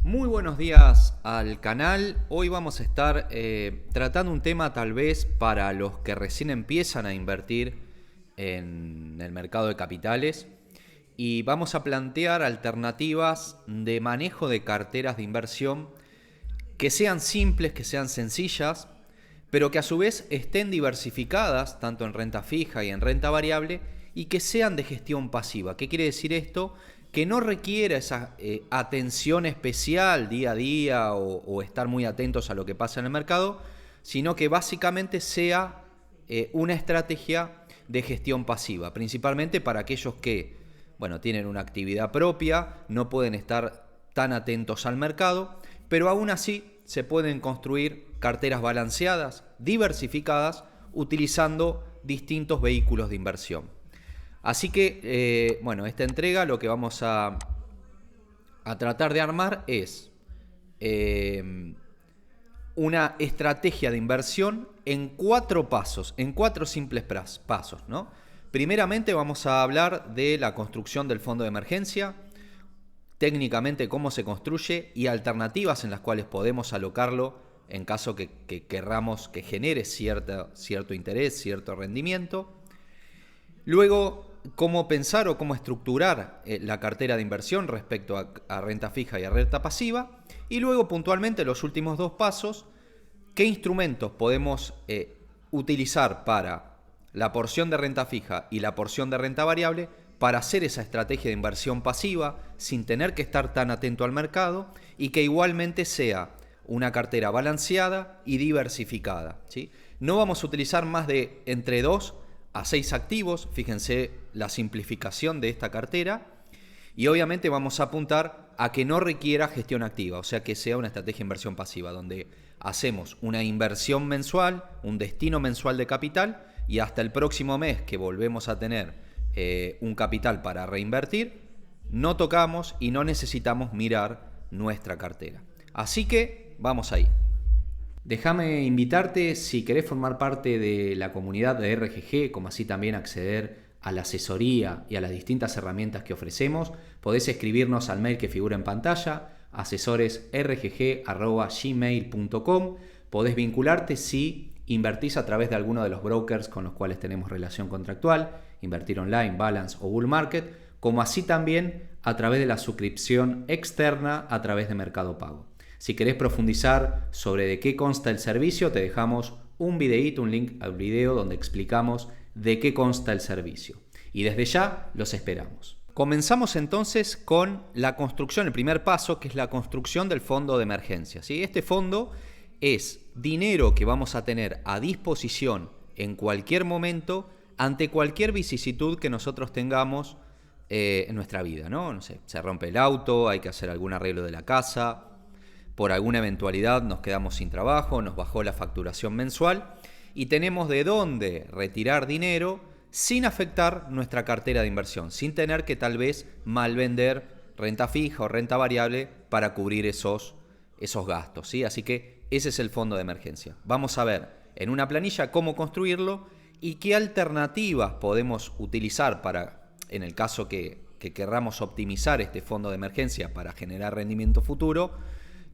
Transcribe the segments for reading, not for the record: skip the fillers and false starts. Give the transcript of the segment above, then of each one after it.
Muy buenos días al canal. Hoy vamos a estar tratando un tema tal vez para los que recién empiezan a invertir en el mercado de capitales y vamos a plantear alternativas de manejo de carteras de inversión que sean simples, que sean sencillas, pero que a su vez estén diversificadas tanto en renta fija y en renta variable y que sean de gestión pasiva. ¿Qué quiere decir esto? Que no requiera esa atención especial día a día o estar muy atentos a lo que pasa en el mercado, sino que básicamente sea una estrategia de gestión pasiva, principalmente para aquellos que, bueno, tienen una actividad propia, no pueden estar tan atentos al mercado, pero aún así se pueden construir carteras balanceadas, diversificadas, utilizando distintos vehículos de inversión. Así que, bueno, esta entrega lo que vamos a tratar de armar es una estrategia de inversión en 4 pasos, en 4 simples pasos, ¿no? Primeramente vamos a hablar de la construcción del fondo de emergencia, técnicamente cómo se construye y alternativas en las cuales podemos alocarlo en caso que querramos que genere cierto interés, cierto rendimiento. Luego, cómo pensar o cómo estructurar la cartera de inversión respecto a renta fija y a renta pasiva. Y luego, puntualmente, los últimos 2 pasos, qué instrumentos podemos utilizar para la porción de renta fija y la porción de renta variable para hacer esa estrategia de inversión pasiva sin tener que estar tan atento al mercado y que igualmente sea una cartera balanceada y diversificada, ¿sí? No vamos a utilizar más de entre 2 a 6 activos, fíjense la simplificación de esta cartera, y obviamente vamos a apuntar a que no requiera gestión activa, o sea que sea una estrategia de inversión pasiva, donde hacemos una inversión mensual, un destino mensual de capital, y hasta el próximo mes que volvemos a tener un capital para reinvertir, no tocamos y no necesitamos mirar nuestra cartera. Así que vamos ahí. Déjame invitarte, si querés formar parte de la comunidad de RGG, como así también acceder a la asesoría y a las distintas herramientas que ofrecemos, podés escribirnos al mail que figura en pantalla, asesoresrgg@gmail.com. Podés vincularte si invertís a través de alguno de los brokers con los cuales tenemos relación contractual, Invertir Online, Balance o Bull Market, como así también a través de la suscripción externa a través de Mercado Pago. Si querés profundizar sobre de qué consta el servicio, te dejamos un videíto, un link al video donde explicamos de qué consta el servicio. Y desde ya los esperamos. Comenzamos entonces con la construcción, el primer paso, que es la construcción del fondo de emergencia, ¿sí? Este fondo es dinero que vamos a tener a disposición en cualquier momento ante cualquier vicisitud que nosotros tengamos en nuestra vida, ¿no? No sé, se rompe el auto, hay que hacer algún arreglo de la casa, por alguna eventualidad nos quedamos sin trabajo, nos bajó la facturación mensual y tenemos de dónde retirar dinero sin afectar nuestra cartera de inversión, sin tener que tal vez malvender renta fija o renta variable para cubrir esos gastos, ¿sí? Así que ese es el fondo de emergencia. Vamos a ver en una planilla cómo construirlo y qué alternativas podemos utilizar para, en el caso que querramos optimizar este fondo de emergencia para generar rendimiento futuro,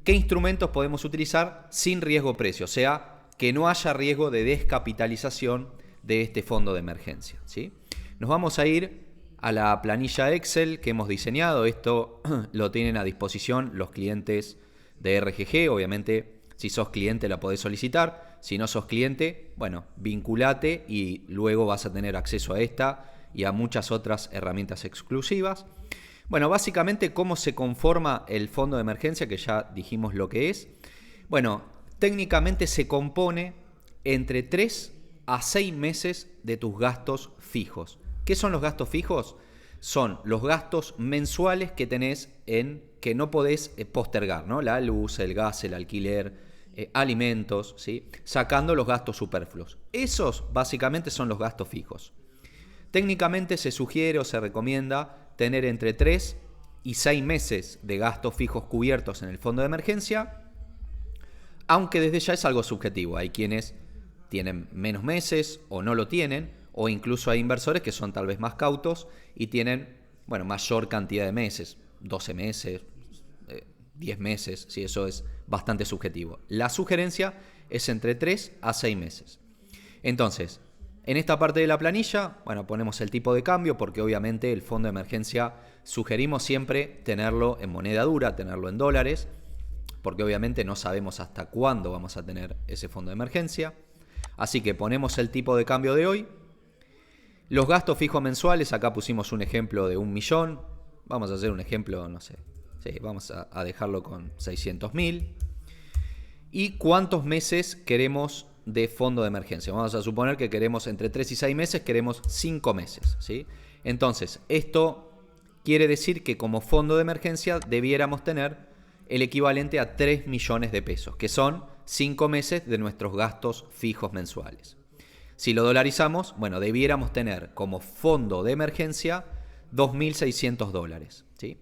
qué instrumentos podemos utilizar sin riesgo precio, o sea, que no haya riesgo de descapitalización de este fondo de emergencia, ¿sí? Nos vamos a ir a la planilla Excel que hemos diseñado. Esto lo tienen a disposición los clientes de RGG. Obviamente, si sos cliente la podés solicitar. Si no sos cliente, bueno, vinculate y luego vas a tener acceso a esta y a muchas otras herramientas exclusivas. Bueno, básicamente, ¿cómo se conforma el fondo de emergencia? Que ya dijimos lo que es. Bueno, técnicamente se compone entre 3 a 6 meses de tus gastos fijos. ¿Qué son los gastos fijos? Son los gastos mensuales que tenés que no podés postergar, ¿no? La luz, el gas, el alquiler, alimentos, ¿sí? Sacando los gastos superfluos. Esos básicamente son los gastos fijos. Técnicamente se sugiere o se recomienda tener entre 3 y 6 meses de gastos fijos cubiertos en el fondo de emergencia, aunque desde ya es algo subjetivo. Hay quienes tienen menos meses o no lo tienen, o incluso hay inversores que son tal vez más cautos y tienen, bueno, mayor cantidad de meses, 12 meses, 10 meses, ¿sí? Eso es bastante subjetivo. La sugerencia es entre 3 a 6 meses. Entonces, en esta parte de la planilla, bueno, ponemos el tipo de cambio porque obviamente el fondo de emergencia sugerimos siempre tenerlo en moneda dura, tenerlo en dólares, porque obviamente no sabemos hasta cuándo vamos a tener ese fondo de emergencia. Así que ponemos el tipo de cambio de hoy. Los gastos fijos mensuales, acá pusimos un ejemplo de 1 millón. Vamos a hacer un ejemplo, no sé, sí, vamos a dejarlo con 600.000. ¿Y cuántos meses queremos de fondo de emergencia? Vamos a suponer que queremos entre 3 y 6 meses, queremos 5 meses, ¿sí? Entonces, esto quiere decir que como fondo de emergencia debiéramos tener el equivalente a 3 millones de pesos, que son 5 meses de nuestros gastos fijos mensuales. Si lo dolarizamos, bueno, debiéramos tener como fondo de emergencia $2.600, ¿sí?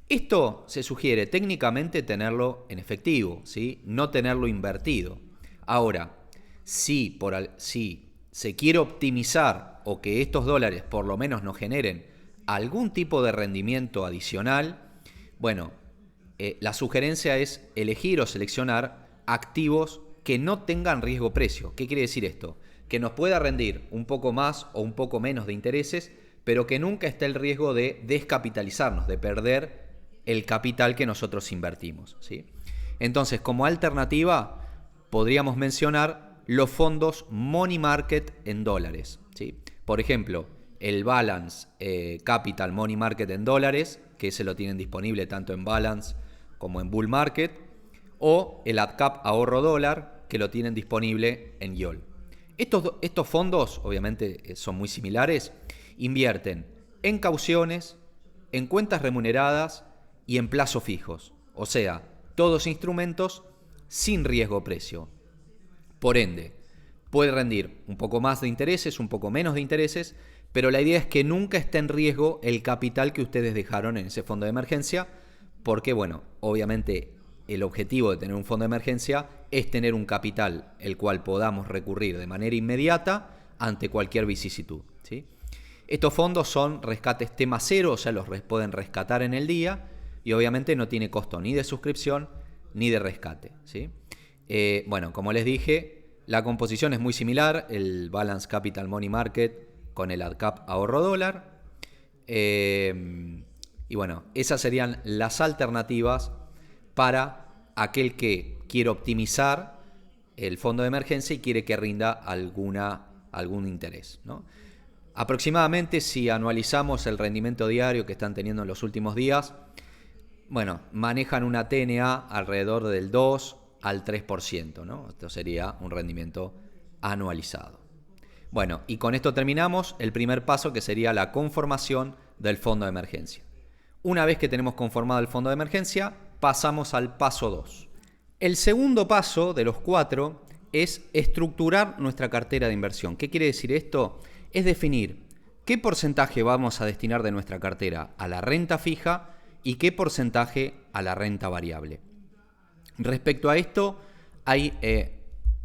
Esto se sugiere técnicamente tenerlo en efectivo, ¿sí? No tenerlo invertido. Ahora, si se quiere optimizar o que estos dólares por lo menos nos generen algún tipo de rendimiento adicional, bueno, la sugerencia es elegir o seleccionar activos que no tengan riesgo precio. ¿Qué quiere decir esto? Que nos pueda rendir un poco más o un poco menos de intereses, pero que nunca esté el riesgo de descapitalizarnos, de perder el capital que nosotros invertimos, ¿sí? Entonces, como alternativa, podríamos mencionar los fondos Money Market en dólares, ¿sí? Por ejemplo, el Balance Capital Money Market en dólares, que se lo tienen disponible tanto en Balance como en Bull Market, o el AdCap Ahorro Dólar, que lo tienen disponible en YOL. Estos fondos, obviamente, son muy similares, invierten en cauciones, en cuentas remuneradas y en plazos fijos, o sea, todos instrumentos sin riesgo precio. Por ende, puede rendir un poco más de intereses, un poco menos de intereses, pero la idea es que nunca esté en riesgo el capital que ustedes dejaron en ese fondo de emergencia, porque, bueno, obviamente el objetivo de tener un fondo de emergencia es tener un capital el cual podamos recurrir de manera inmediata ante cualquier vicisitud, ¿sí? Estos fondos son rescates tema cero, o sea, los pueden rescatar en el día y obviamente no tiene costo ni de suscripción ni de rescate, ¿sí? Bueno, como les dije, la composición es muy similar, el Balance Capital Money Market con el AdCap Ahorro Dólar. Y bueno, esas serían las alternativas para aquel que quiere optimizar el fondo de emergencia y quiere que rinda algún interés, ¿no? Aproximadamente, si anualizamos el rendimiento diario que están teniendo en los últimos días, bueno, manejan una TNA alrededor del 2 al 3%, ¿no? Esto sería un rendimiento anualizado. Bueno, y con esto terminamos el primer paso, que sería la conformación del fondo de emergencia. Una vez que tenemos conformado el fondo de emergencia, pasamos al paso 2. El segundo paso de los 4 es estructurar nuestra cartera de inversión. ¿Qué quiere decir esto? Es definir qué porcentaje vamos a destinar de nuestra cartera a la renta fija y qué porcentaje a la renta variable. Respecto a esto, hay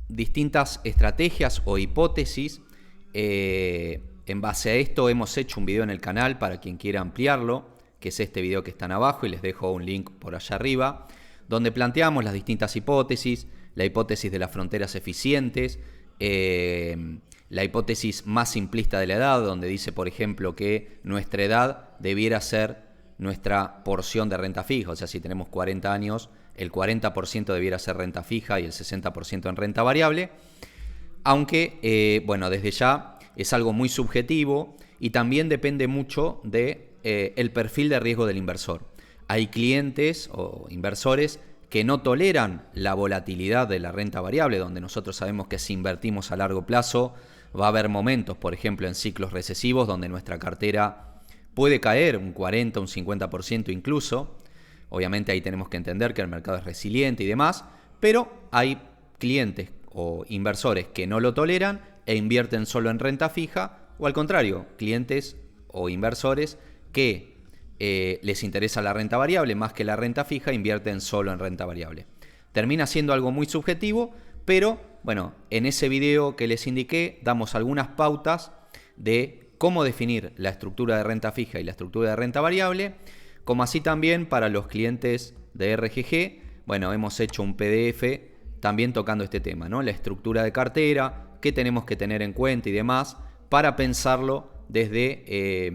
distintas estrategias o hipótesis. En base a esto hemos hecho un video en el canal para quien quiera ampliarlo, que es este video que está abajo, y les dejo un link por allá arriba, donde planteamos las distintas hipótesis, la hipótesis de las fronteras eficientes, la hipótesis más simplista de la edad, donde dice, por ejemplo, que nuestra edad debiera ser nuestra porción de renta fija. O sea, si tenemos 40 años, el 40% debiera ser renta fija y el 60% en renta variable. Aunque, bueno, desde ya es algo muy subjetivo y también depende mucho de el perfil de riesgo del inversor. Hay clientes o inversores que no toleran la volatilidad de la renta variable, donde nosotros sabemos que si invertimos a largo plazo va a haber momentos, por ejemplo, en ciclos recesivos, donde nuestra cartera puede caer un 40, un 50% incluso. Obviamente ahí tenemos que entender que el mercado es resiliente y demás, pero hay clientes o inversores que no lo toleran e invierten solo en renta fija, o al contrario, clientes o inversores que les interesa la renta variable más que la renta fija, invierten solo en renta variable. Termina siendo algo muy subjetivo, pero bueno, en ese video que les indiqué damos algunas pautas de cómo definir la estructura de renta fija y la estructura de renta variable, como así también para los clientes de RGG, bueno, hemos hecho un PDF también tocando este tema, ¿no? La estructura de cartera, qué tenemos que tener en cuenta y demás, para pensarlo desde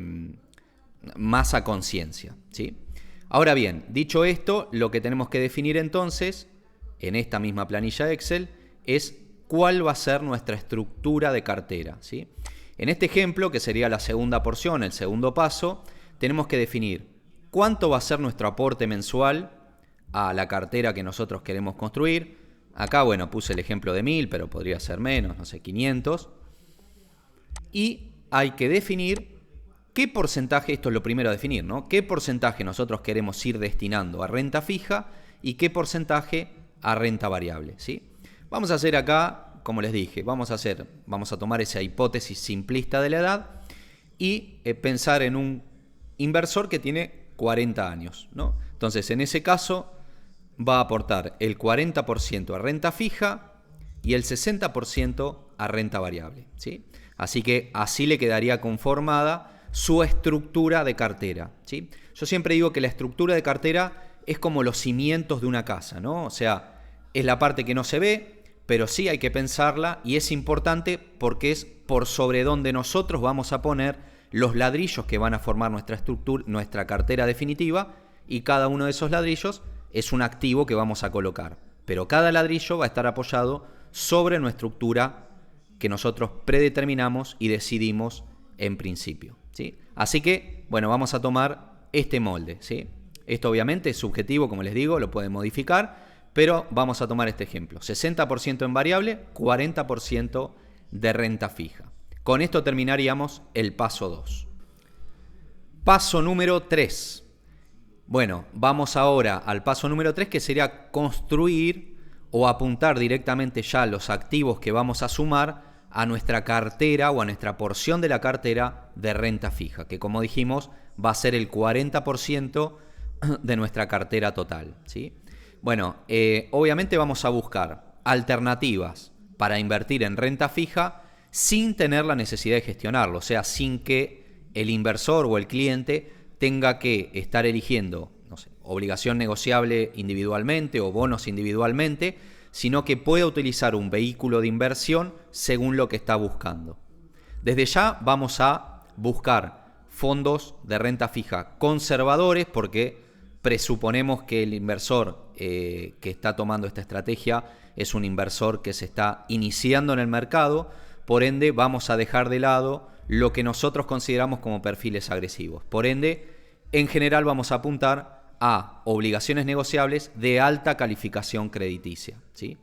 más a conciencia, ¿sí? Ahora bien, dicho esto, lo que tenemos que definir entonces, en esta misma planilla Excel, es cuál va a ser nuestra estructura de cartera, ¿sí? En este ejemplo, que sería la segunda porción, el segundo paso, tenemos que definir cuánto va a ser nuestro aporte mensual a la cartera que nosotros queremos construir. Acá, bueno, puse el ejemplo de 1000, pero podría ser menos, no sé, 500. Y hay que definir qué porcentaje, esto es lo primero a definir, ¿no? Qué porcentaje nosotros queremos ir destinando a renta fija y qué porcentaje a renta variable, ¿sí? Vamos a hacer acá, como les dije, vamos a tomar esa hipótesis simplista de la edad y pensar en un inversor que tiene 40 años, ¿no? Entonces, en ese caso, va a aportar el 40% a renta fija y el 60% a renta variable, ¿sí? Así que así le quedaría conformada su estructura de cartera, ¿sí? Yo siempre digo que la estructura de cartera es como los cimientos de una casa, ¿no? O sea, es la parte que no se ve, pero sí hay que pensarla y es importante porque es por sobre donde nosotros vamos a poner los ladrillos que van a formar nuestra estructura, nuestra cartera definitiva, y cada uno de esos ladrillos es un activo que vamos a colocar. Pero cada ladrillo va a estar apoyado sobre nuestra estructura que nosotros predeterminamos y decidimos en principio, ¿sí? Así que, bueno, vamos a tomar este molde, ¿sí? Esto obviamente es subjetivo, como les digo, lo pueden modificar, pero vamos a tomar este ejemplo. 60% en variable, 40% de renta fija. Con esto terminaríamos el paso 2. Paso número 3. Bueno, vamos ahora al paso número 3, que sería construir o apuntar directamente ya los activos que vamos a sumar a nuestra cartera o a nuestra porción de la cartera de renta fija, que como dijimos va a ser el 40% de nuestra cartera total, ¿sí? Bueno, obviamente vamos a buscar alternativas para invertir en renta fija sin tener la necesidad de gestionarlo, o sea, sin que el inversor o el cliente tenga que estar eligiendo, no sé, obligación negociable individualmente o bonos individualmente, sino que pueda utilizar un vehículo de inversión según lo que está buscando. Desde ya vamos a buscar fondos de renta fija conservadores porque presuponemos que el inversor que está tomando esta estrategia es un inversor que se está iniciando en el mercado, por ende vamos a dejar de lado lo que nosotros consideramos como perfiles agresivos. Por ende, en general vamos a apuntar a obligaciones negociables de alta calificación crediticia, ¿sí?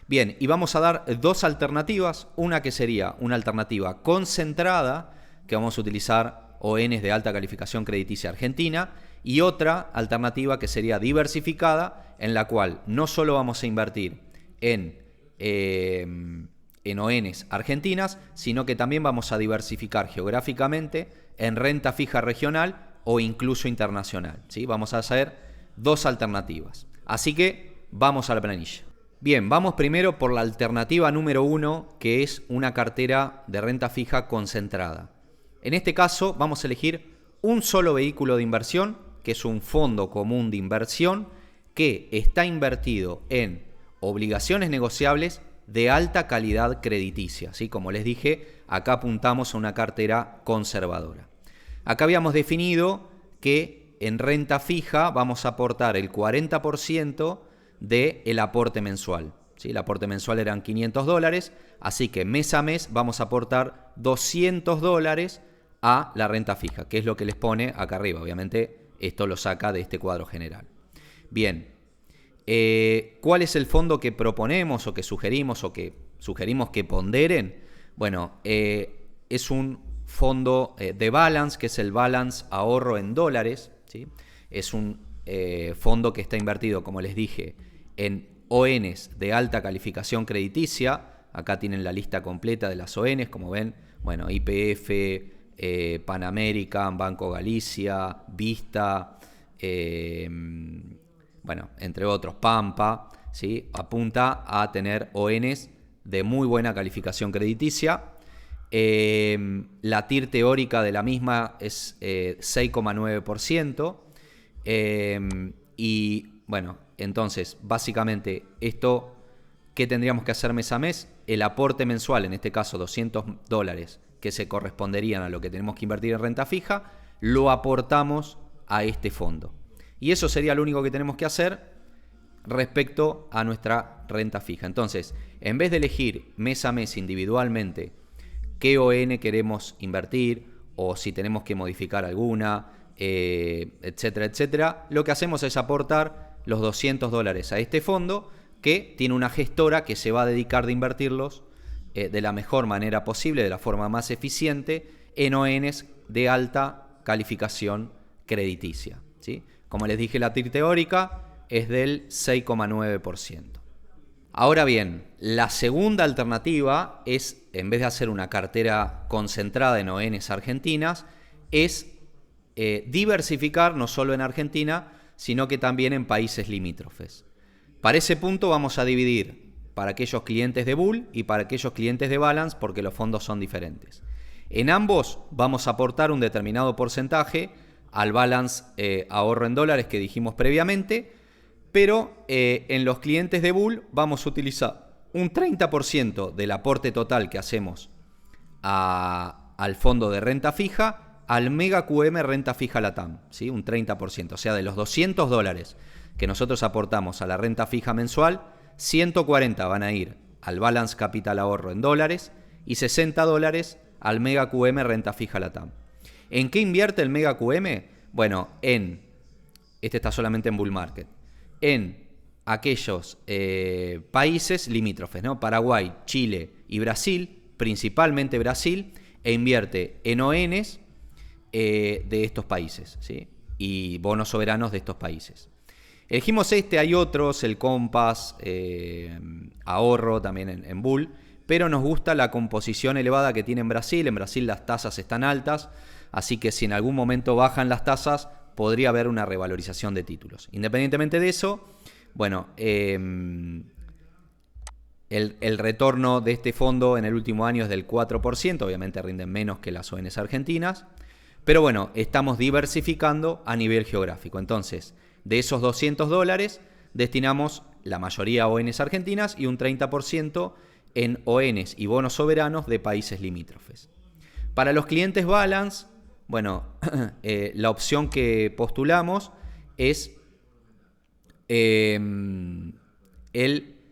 Bien, y vamos a dar dos alternativas, una que sería una alternativa concentrada, que vamos a utilizar ONs de alta calificación crediticia argentina, y otra alternativa que sería diversificada, en la cual no solo vamos a invertir en ONs argentinas, sino que también vamos a diversificar geográficamente en renta fija regional o incluso internacional, ¿sí? Vamos a hacer dos alternativas. Así que vamos a la planilla. Bien, vamos primero por la alternativa número 1, que es una cartera de renta fija concentrada. En este caso vamos a elegir un solo vehículo de inversión, que es un fondo común de inversión que está invertido en obligaciones negociables de alta calidad crediticia, ¿sí? Como les dije, acá apuntamos a una cartera conservadora. Acá habíamos definido que en renta fija vamos a aportar el 40% del aporte mensual, ¿sí? El aporte mensual eran $500, así que mes a mes vamos a aportar $200 a la renta fija, que es lo que les pone acá arriba. Obviamente esto lo saca de este cuadro general. Bien, ¿cuál es el fondo que proponemos o que sugerimos que ponderen? Bueno, es un fondo de balance, que es el balance ahorro en dólares, ¿sí? Es un fondo que está invertido, como les dije, en ONs de alta calificación crediticia. Acá tienen la lista completa de las ONs, como ven, bueno, YPF, Pan American, Banco Galicia, Vista, bueno, entre otros, Pampa, ¿sí? Apunta a tener ONs de muy buena calificación crediticia. La TIR teórica de la misma es 6,9%. Y bueno, entonces, básicamente, esto, ¿qué tendríamos que hacer mes a mes? El aporte mensual, en este caso $200, que se corresponderían a lo que tenemos que invertir en renta fija, lo aportamos a este fondo. Y eso sería lo único que tenemos que hacer respecto a nuestra renta fija. Entonces, en vez de elegir mes a mes individualmente qué ON queremos invertir o si tenemos que modificar alguna, etcétera, etcétera, lo que hacemos es aportar los $200 a este fondo que tiene una gestora que se va a dedicar de invertirlos de la mejor manera posible, de la forma más eficiente, en ONs de alta calificación crediticia, ¿sí? Como les dije, la TIR teórica es del 6,9%. Ahora bien, la segunda alternativa es, en vez de hacer una cartera concentrada en ONs argentinas, es diversificar no solo en Argentina, sino que también en países limítrofes. Para ese punto vamos a dividir para aquellos clientes de Bull y para aquellos clientes de Balance, porque los fondos son diferentes. En ambos vamos a aportar un determinado porcentaje al Balance ahorro en dólares que dijimos previamente, pero en los clientes de Bull vamos a utilizar un 30% del aporte total que hacemos al fondo de renta fija, al Mega QM Renta Fija Latam, ¿sí? Un 30%, o sea, de los $200 que nosotros aportamos a la renta fija mensual, 140 van a ir al Balance Capital Ahorro en dólares y $60 al Mega QM Renta Fija Latam. ¿En qué invierte el Mega QM? Bueno, este está solamente en Bull Market, en aquellos países limítrofes, ¿no? Paraguay, Chile y Brasil, principalmente Brasil, e invierte en ONs de estos países, ¿sí? Y bonos soberanos de estos países. Elegimos hay otros, el Compass, ahorro también en Bull, pero nos gusta la composición elevada que tiene en Brasil. En Brasil las tasas están altas, así que si en algún momento bajan las tasas, podría haber una revalorización de títulos. Independientemente de eso, bueno, el retorno de este fondo en el último año es del 4%, obviamente rinden menos que las ONs argentinas, pero bueno, estamos diversificando a nivel geográfico. Entonces, de esos $200 destinamos la mayoría a ONs argentinas y un 30% en ONs y bonos soberanos de países limítrofes. Para los clientes Balance, bueno, la opción que postulamos es el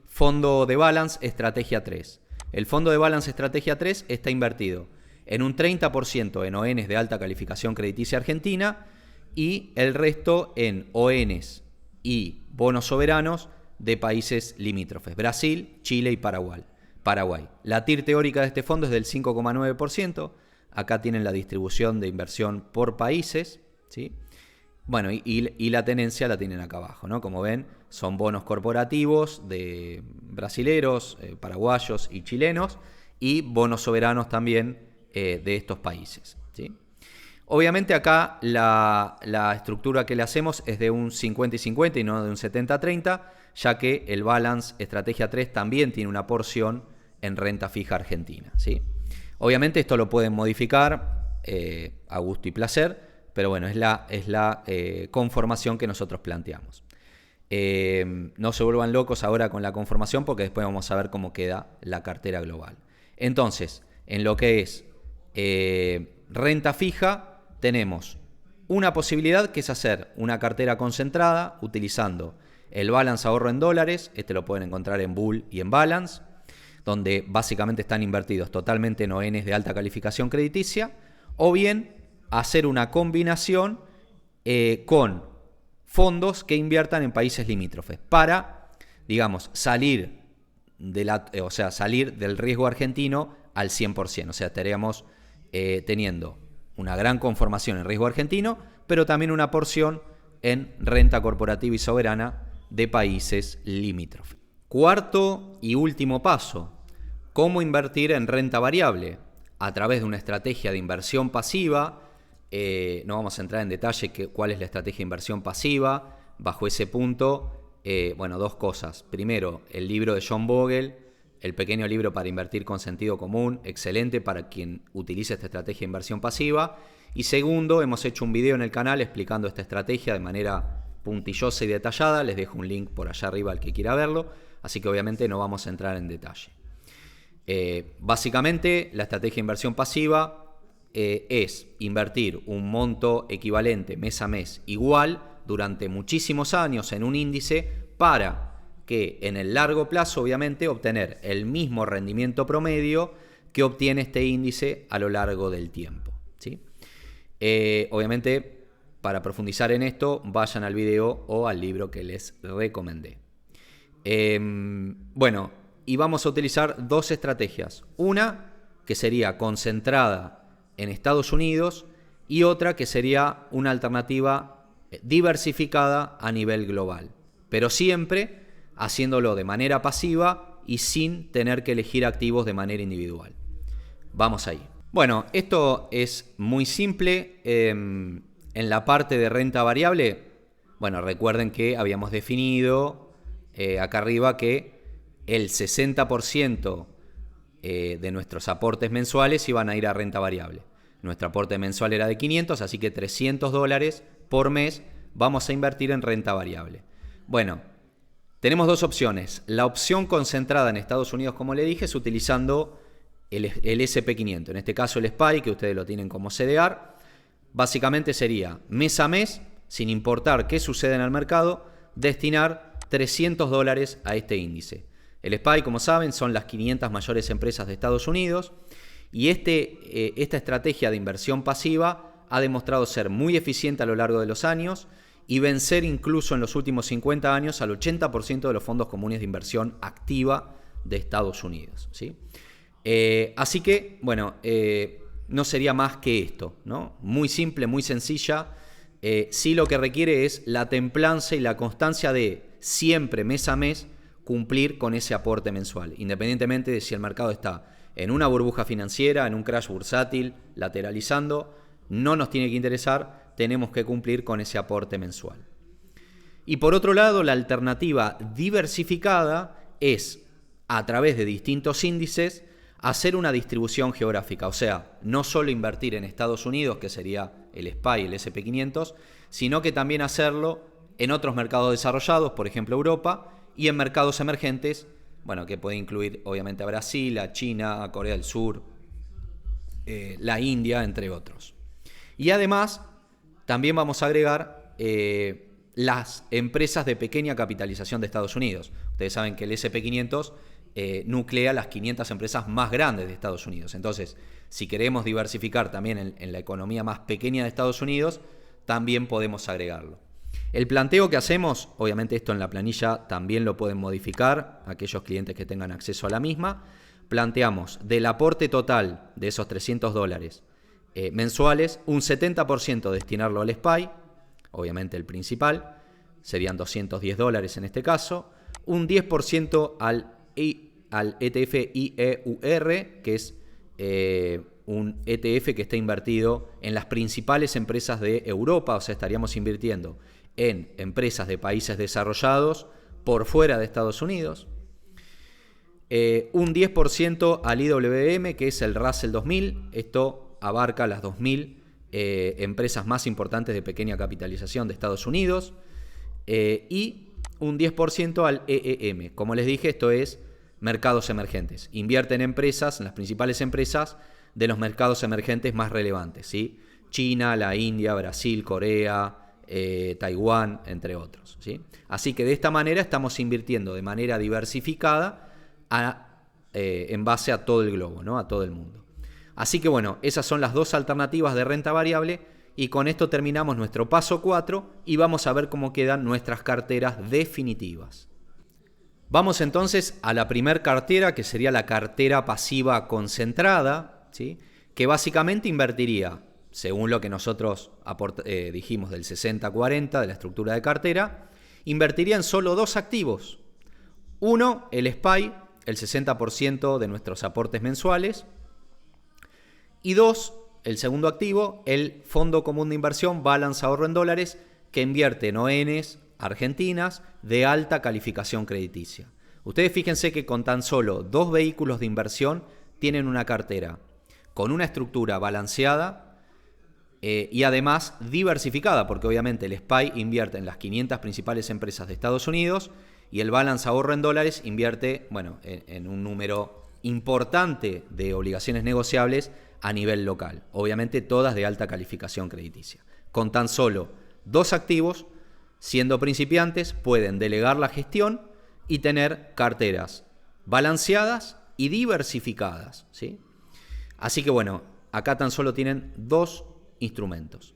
fondo de Balance Estrategia 3. El fondo de Balance Estrategia 3 está invertido en un 30% en ONs de alta calificación crediticia argentina y el resto en ONs y bonos soberanos de países limítrofes, Brasil, Chile y Paraguay. La TIR teórica de este fondo es del 5,9%. Acá tienen la distribución de inversión por países, ¿sí? Bueno, y la tenencia la tienen acá abajo, ¿no? Como ven, son bonos corporativos de brasileros, paraguayos y chilenos, y bonos soberanos también de estos países, ¿sí? Obviamente acá la estructura que le hacemos es de un 50 y 50 y no de un 70-30, ya que el Balance Estrategia 3 también tiene una porción en renta fija argentina, ¿sí? Obviamente esto lo pueden modificar a gusto y placer, pero bueno, es la conformación que nosotros planteamos. No se vuelvan locos ahora con la conformación porque después vamos a ver cómo queda la cartera global. Entonces, en lo que es renta fija, tenemos una posibilidad que es hacer una cartera concentrada utilizando el Balance Ahorro en dólares. Este lo pueden encontrar en Bull y en Balance, donde básicamente están invertidos totalmente en ONs de alta calificación crediticia, o bien hacer una combinación con fondos que inviertan en países limítrofes para, digamos, salir del riesgo argentino al 100%. O sea, estaríamos teniendo una gran conformación en riesgo argentino, pero también una porción en renta corporativa y soberana de países limítrofes. Cuarto y último paso, ¿cómo invertir en renta variable? A través de una estrategia de inversión pasiva. No vamos a entrar en detalle cuál es la estrategia de inversión pasiva. Bajo ese punto, bueno, dos cosas. Primero, el libro de John Bogle, el pequeño libro para invertir con sentido común, excelente para quien utilice esta estrategia de inversión pasiva. Y segundo, hemos hecho un video en el canal explicando esta estrategia de manera puntillosa y detallada. Les dejo un link por allá arriba al que quiera verlo, así que obviamente no vamos a entrar en detalle. Básicamente, la estrategia de inversión pasiva es invertir un monto equivalente mes a mes igual durante muchísimos años en un índice para que en el largo plazo, obviamente, obtener el mismo rendimiento promedio que obtiene este índice a lo largo del tiempo, ¿sí? Obviamente, para profundizar en esto, vayan al video o al libro que les recomendé. Bueno, y vamos a utilizar dos estrategias. Una que sería concentrada en Estados Unidos y otra que sería una alternativa diversificada a nivel global, pero siempre haciéndolo de manera pasiva y sin tener que elegir activos de manera individual. Vamos ahí. Bueno, esto es muy simple. En la parte de renta variable, bueno, recuerden que habíamos definido acá arriba que el 60% de nuestros aportes mensuales iban a ir a renta variable. Nuestro aporte mensual era de 500, así que $300 por mes vamos a invertir en renta variable. Bueno, tenemos dos opciones. La opción concentrada en Estados Unidos, como le dije, es utilizando el SP500. En este caso el SPY, que ustedes lo tienen como CDR. Básicamente sería mes a mes, sin importar qué sucede en el mercado, destinar $300 a este índice. El SPY, como saben, son las 500 mayores empresas de Estados Unidos y esta estrategia de inversión pasiva ha demostrado ser muy eficiente a lo largo de los años y vencer incluso en los últimos 50 años al 80% de los fondos comunes de inversión activa de Estados Unidos, ¿sí? Así que, bueno, no sería más que esto, ¿no? Muy simple, muy sencilla. Sí, lo que requiere es la templanza y la constancia de siempre, mes a mes, cumplir con ese aporte mensual, independientemente de si el mercado está en una burbuja financiera, en un crash bursátil, lateralizando, no nos tiene que interesar, tenemos que cumplir con ese aporte mensual. Y por otro lado, la alternativa diversificada es, a través de distintos índices, hacer una distribución geográfica, o sea, no solo invertir en Estados Unidos, que sería el SPY, el SP500, sino que también hacerlo en otros mercados desarrollados, por ejemplo Europa, y en mercados emergentes, bueno, que puede incluir obviamente a Brasil, a China, a Corea del Sur, la India, entre otros. Y además, también vamos a agregar las empresas de pequeña capitalización de Estados Unidos. Ustedes saben que el SP500 nuclea las 500 empresas más grandes de Estados Unidos. Entonces, si queremos diversificar también en la economía más pequeña de Estados Unidos, también podemos agregarlo. El planteo que hacemos, obviamente esto en la planilla también lo pueden modificar aquellos clientes que tengan acceso a la misma. Planteamos del aporte total de esos $300 mensuales, un 70% destinarlo al SPY, obviamente el principal, serían $210 en este caso, un 10% al ETF IEUR, que es un ETF que está invertido en las principales empresas de Europa, o sea, estaríamos invirtiendo en empresas de países desarrollados por fuera de Estados Unidos. Un 10% al IWM, que es el Russell 2000. Esto abarca las 2000 empresas más importantes de pequeña capitalización de Estados Unidos. Y un 10% al EEM. Como les dije, esto es mercados emergentes. Invierte en empresas, en las principales empresas de los mercados emergentes más relevantes, ¿sí? China, la India, Brasil, Corea, Taiwán, entre otros, ¿sí? Así que de esta manera estamos invirtiendo de manera diversificada en base a todo el globo, ¿no? A todo el mundo. Así que bueno, esas son las dos alternativas de renta variable y con esto terminamos nuestro paso 4 y vamos a ver cómo quedan nuestras carteras definitivas. Vamos entonces a la primer cartera, que sería la cartera pasiva concentrada, ¿sí? Que básicamente invertiría, según lo que nosotros dijimos del 60-40 de la estructura de cartera, invertiría en solo dos activos. Uno, el SPY, el 60% de nuestros aportes mensuales. Y dos, el segundo activo, el Fondo Común de Inversión Balance Ahorro en Dólares, que invierte en ONs argentinas de alta calificación crediticia. Ustedes fíjense que con tan solo dos vehículos de inversión tienen una cartera con una estructura balanceada, y además diversificada, porque obviamente el SPY invierte en las 500 principales empresas de Estados Unidos y el balance ahorro en dólares invierte, bueno, en un número importante de obligaciones negociables a nivel local, obviamente todas de alta calificación crediticia. Con tan solo 2 activos, siendo principiantes, pueden delegar la gestión y tener carteras balanceadas y diversificadas, ¿sí? Así que bueno, acá tan solo tienen 2 instrumentos.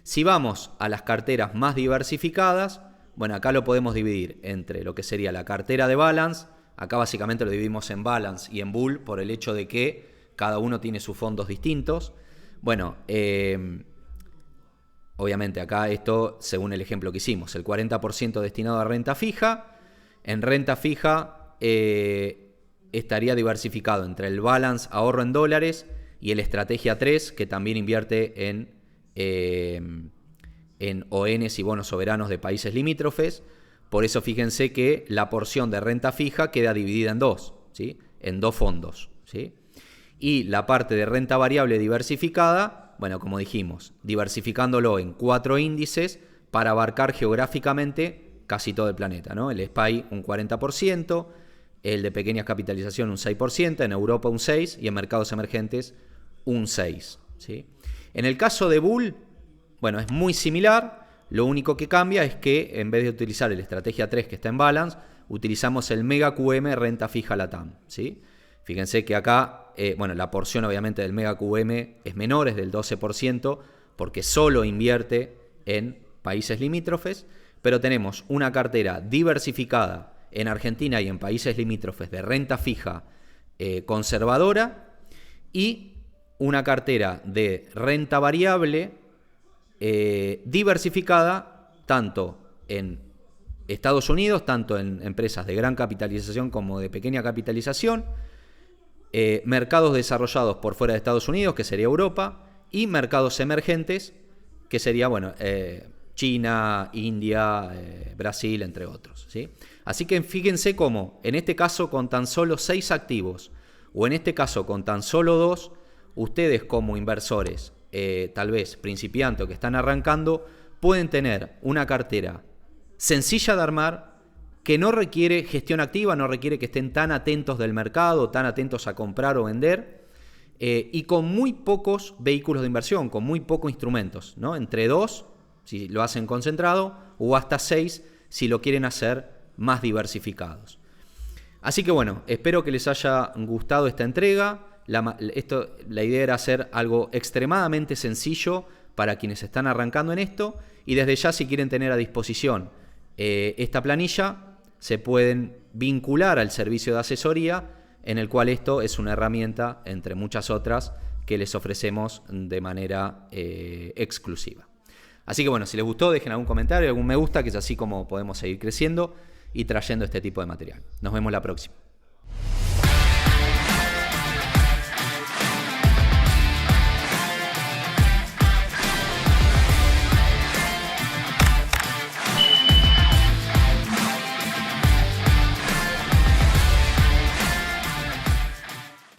Si vamos a las carteras más diversificadas, bueno, acá lo podemos dividir entre lo que sería la cartera de balance. Acá básicamente lo dividimos en balance y en bull por el hecho de que cada uno tiene sus fondos distintos. Bueno, obviamente acá esto según el ejemplo que hicimos, el 40% destinado a renta fija. En renta fija estaría diversificado entre el balance ahorro en dólares y el estrategia 3, que también invierte en ONs y bonos soberanos de países limítrofes. Por eso fíjense que la porción de renta fija queda dividida en 2, ¿sí? En 2 fondos, ¿sí? Y la parte de renta variable diversificada, bueno, como dijimos, diversificándolo en 4 índices para abarcar geográficamente casi todo el planeta, ¿no? El SPY un 40%, el de pequeña capitalización un 6%, en Europa un 6% y en mercados emergentes un 6%, ¿sí? En el caso de Bull, bueno, es muy similar. Lo único que cambia es que en vez de utilizar el estrategia 3 que está en balance, utilizamos el Mega QM renta fija LATAM, ¿sí? Fíjense que acá, bueno, la porción obviamente del Mega QM es menor, es del 12%, porque solo invierte en países limítrofes, pero tenemos una cartera diversificada en Argentina y en países limítrofes de renta fija conservadora y una cartera de renta variable diversificada tanto en Estados Unidos, tanto en empresas de gran capitalización como de pequeña capitalización, mercados desarrollados por fuera de Estados Unidos, que sería Europa, y mercados emergentes, que sería, bueno, China, India, Brasil, entre otros, ¿sí? Así que fíjense cómo, en este caso con tan solo 6 activos, o en este caso con tan solo 2, ustedes como inversores, tal vez principiantes o que están arrancando, pueden tener una cartera sencilla de armar, que no requiere gestión activa, no requiere que estén tan atentos del mercado, tan atentos a comprar o vender, y con muy pocos vehículos de inversión, con muy pocos instrumentos, ¿no? Entre 2, si lo hacen concentrado, o hasta 6, si lo quieren hacer más diversificados. Así que bueno, espero que les haya gustado esta entrega. La idea era hacer algo extremadamente sencillo para quienes están arrancando en esto, y desde ya, si quieren tener a disposición esta planilla, se pueden vincular al servicio de asesoría, en el cual esto es una herramienta entre muchas otras que les ofrecemos de manera exclusiva. Así que bueno, si les gustó, dejen algún comentario, algún me gusta, que es así como podemos seguir creciendo y trayendo este tipo de material. Nos vemos la próxima.